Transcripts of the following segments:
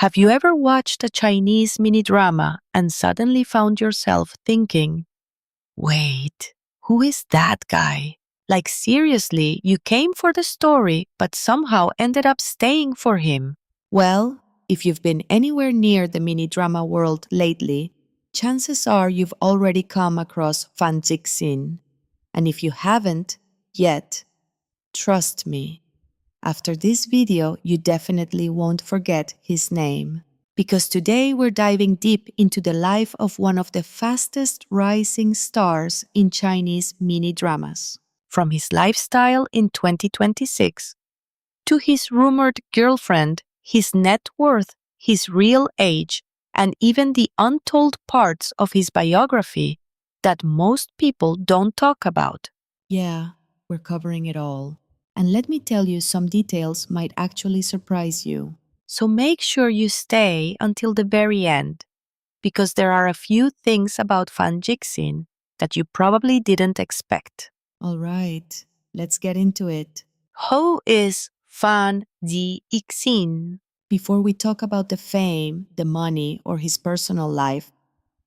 Have you ever watched a Chinese mini-drama and suddenly found yourself thinking, wait, who is that guy? Like seriously, you came for the story but somehow ended up staying for him. Well, if you've been anywhere near the mini-drama world lately, chances are you've already come across Fan Zhixin. And if you haven't yet, trust me, after this video, you definitely won't forget his name. Because today we're diving deep into the life of one of the fastest rising stars in Chinese mini-dramas. From his lifestyle in 2026, to his rumored girlfriend, his net worth, his real age, and even the untold parts of his biography that most people don't talk about. Yeah, we're covering it all. And let me tell you, some details might actually surprise you. So make sure you stay until the very end, because there are a few things about Fan Zhixin that you probably didn't expect. All right, let's get into it. Who is Fan Zhixin? Before we talk about the fame, the money, or his personal life,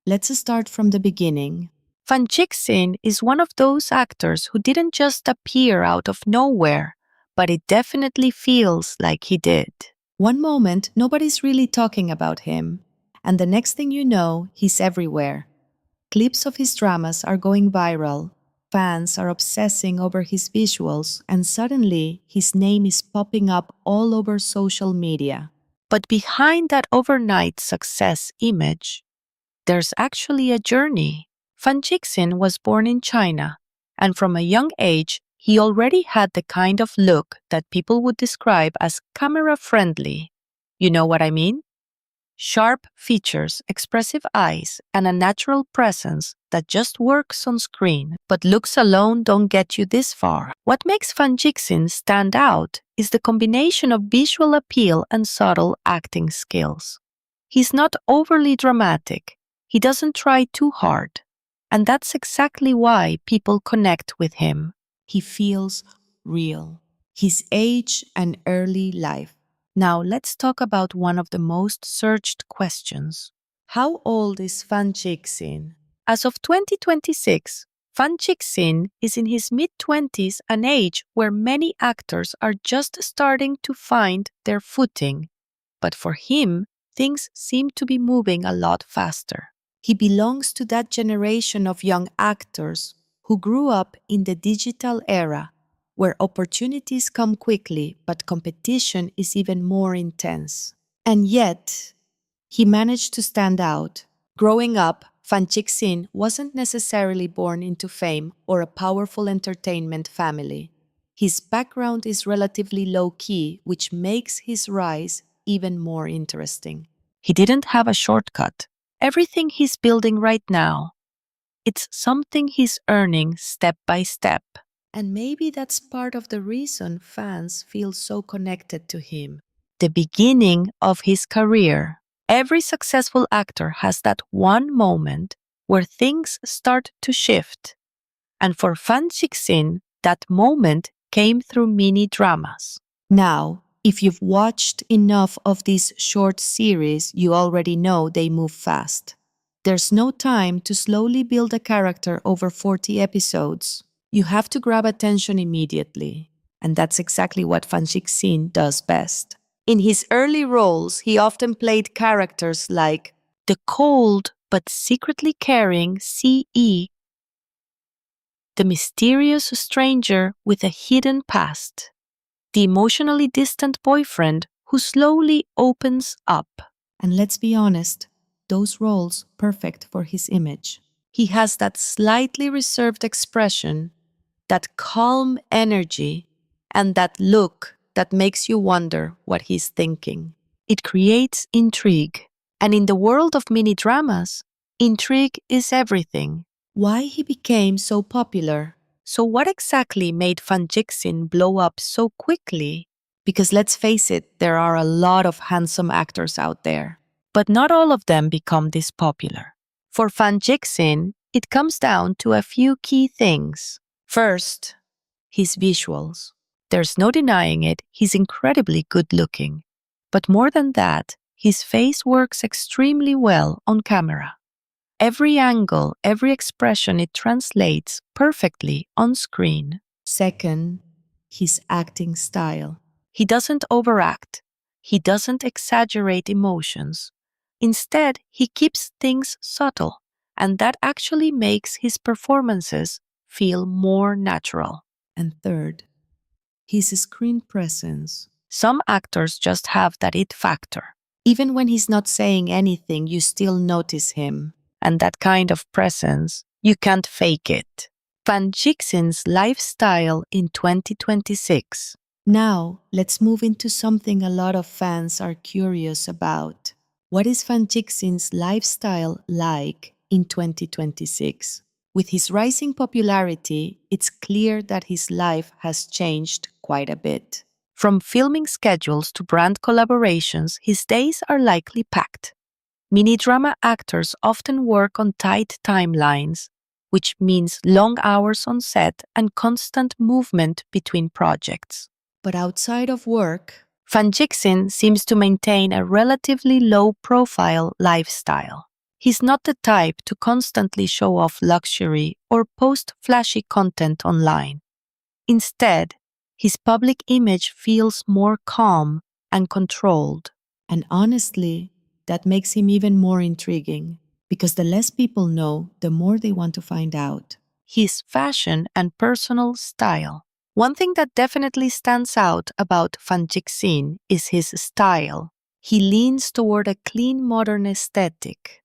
let's start from the beginning. Fan Zhixin is one of those actors who didn't just appear out of nowhere, but it definitely feels like he did. One moment, nobody's really talking about him, and the next thing you know, he's everywhere. Clips of his dramas are going viral, fans are obsessing over his visuals, and suddenly his name is popping up all over social media. But behind that overnight success image, there's actually a journey. Fan Zhixin was born in China, and from a young age, he already had the kind of look that people would describe as camera-friendly. You know what I mean? Sharp features, expressive eyes, and a natural presence that just works on screen. But looks alone don't get you this far. What makes Fan Zhixin stand out is the combination of visual appeal and subtle acting skills. He's not overly dramatic. He doesn't try too hard. And that's exactly why people connect with him. He feels real. His age and early life. Now let's talk about one of the most searched questions. How old is Fan Zhixin? As of 2026, Fan Zhixin is in his mid-20s, an age where many actors are just starting to find their footing. But for him, things seem to be moving a lot faster. He belongs to that generation of young actors who grew up in the digital era, where opportunities come quickly but competition is even more intense. And yet, he managed to stand out. Growing up, Fan Zhixin wasn't necessarily born into fame or a powerful entertainment family. His background is relatively low-key, which makes his rise even more interesting. He didn't have a shortcut. Everything he's building right now, it's something he's earning step by step. And maybe that's part of the reason fans feel so connected to him. The beginning of his career. Every successful actor has that one moment where things start to shift. And for Fan Zhixin, that moment came through mini-dramas. Now, if you've watched enough of these short series, you already know they move fast. There's no time to slowly build a character over 40 episodes. You have to grab attention immediately. And that's exactly what Fan Zhixin does best. In his early roles, he often played characters like the cold but secretly caring CE, the mysterious stranger with a hidden past, the emotionally distant boyfriend who slowly opens up. And let's be honest, those roles perfect for his image. He has that slightly reserved expression, that calm energy, and that look that makes you wonder what he's thinking. It creates intrigue. And in the world of mini-dramas, intrigue is everything. Why he became so popular? So what exactly made Fan Zhixin blow up so quickly? Because let's face it, there are a lot of handsome actors out there. But not all of them become this popular. For Fan Zhixin, it comes down to a few key things. First, his visuals. There's no denying it, he's incredibly good looking. But more than that, His face works extremely well on camera. Every angle, every expression, it translates perfectly on screen. Second, his acting style. He doesn't overact. He doesn't exaggerate emotions. Instead, he keeps things subtle, and that actually makes his performances feel more natural. And third, his screen presence. Some actors just have that it factor, Even when he's not saying anything, you still notice him. and that kind of presence, you can't fake it. Fan Zhixin's lifestyle in 2026. Now, let's move into something a lot of fans are curious about. What is Fan Zhixin's lifestyle like in 2026? With his rising popularity, it's clear that his life has changed quite a bit. From filming schedules to brand collaborations, his days are likely packed. Mini-drama actors often work on tight timelines, which means long hours on set and constant movement between projects. But outside of work, Fan Zhixin seems to maintain a relatively low-profile lifestyle. He's not the type to constantly show off luxury or post flashy content online. Instead, his public image feels more calm and controlled. and honestly, that makes him even more intriguing, because the less people know, the more they want to find out. His fashion and personal style. One thing that definitely stands out about Fan Zhixin is his style. He leans toward a clean modern aesthetic.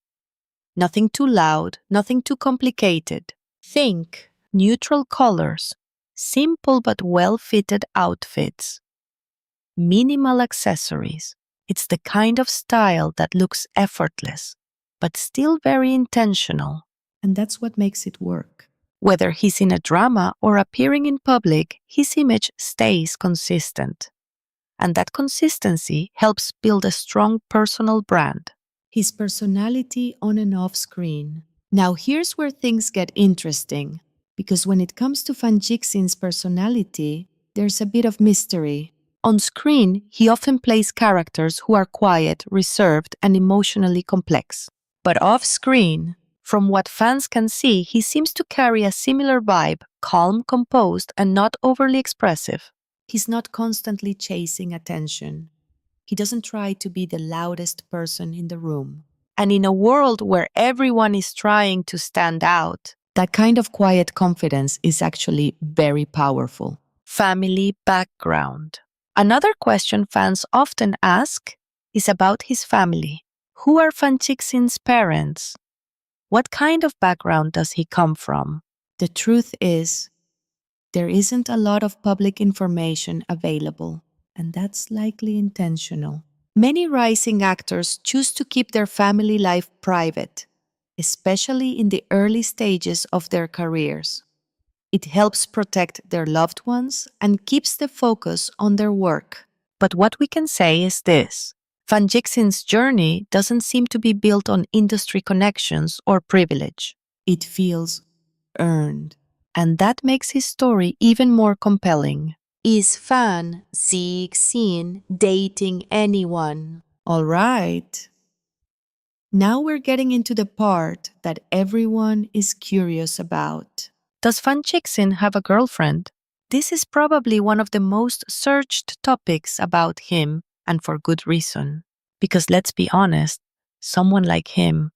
Nothing too loud, nothing too complicated. Think neutral colors, simple but well-fitted outfits, minimal accessories. It's the kind of style that looks effortless, but still very intentional. And that's what makes it work. Whether he's in a drama or appearing in public, his image stays consistent. And that consistency helps build a strong personal brand. His personality on and off screen. Now here's where things get interesting, because when it comes to Fan Zhixin's personality, there's a bit of mystery. On screen, he often plays characters who are quiet, reserved, and emotionally complex. But off screen, from what fans can see, he seems to carry a similar vibe, calm, composed, and not overly expressive. He's not constantly chasing attention. He doesn't try to be the loudest person in the room. And in a world where everyone is trying to stand out, That kind of quiet confidence is actually very powerful. family background. Another question fans often ask is about his family. Who are Fan Zhixin's parents? What kind of background does he come from? The truth is, there isn't a lot of public information available, and that's likely intentional. Many rising actors choose to keep their family life private, especially in the early stages of their careers. It helps protect their loved ones and keeps the focus on their work. But what we can say is this. Fan Zhixin's journey doesn't seem to be built on industry connections or privilege. It feels earned. And that makes his story even more compelling. Is Fan Zhixin dating anyone? All right. Now we're getting into the part that everyone is curious about. Does Fan Zhixin have a girlfriend? This is probably one of the most searched topics about him, and for good reason. Because let's be honest, someone like him,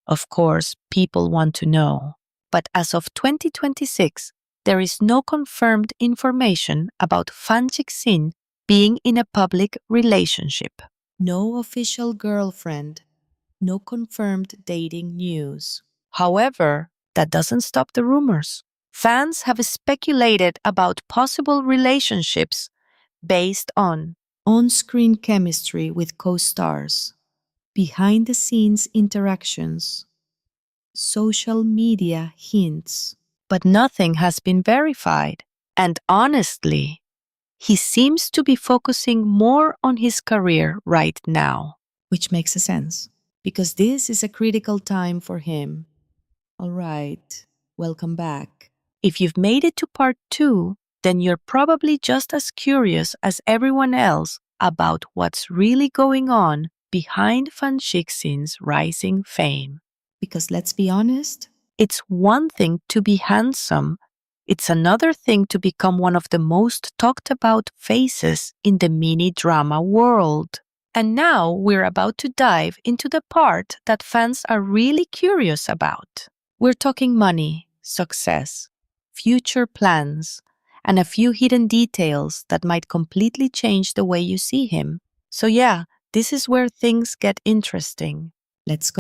of course, people want to know. But as of 2026, there is no confirmed information about Fan Zhixin being in a public relationship. No official girlfriend. No confirmed dating news. However, that doesn't stop the rumors. Fans have speculated about possible relationships based on On-screen chemistry with co-stars. Behind-the-scenes interactions. Social media hints. but nothing has been verified. And honestly, he seems to be focusing more on his career right now. Which makes sense, because this is a critical time for him. All right, welcome back. If you've made it to part 2, then you're probably just as curious as everyone else about what's really going on behind Fan Zhixin's rising fame. Because let's be honest, It's one thing to be handsome, it's another thing to become one of the most talked about faces in the mini drama world. And now we're about to dive into the part that fans are really curious about. We're talking money, success, future plans, and a few hidden details that might completely change the way you see him. So yeah, this is where things get interesting. let's go.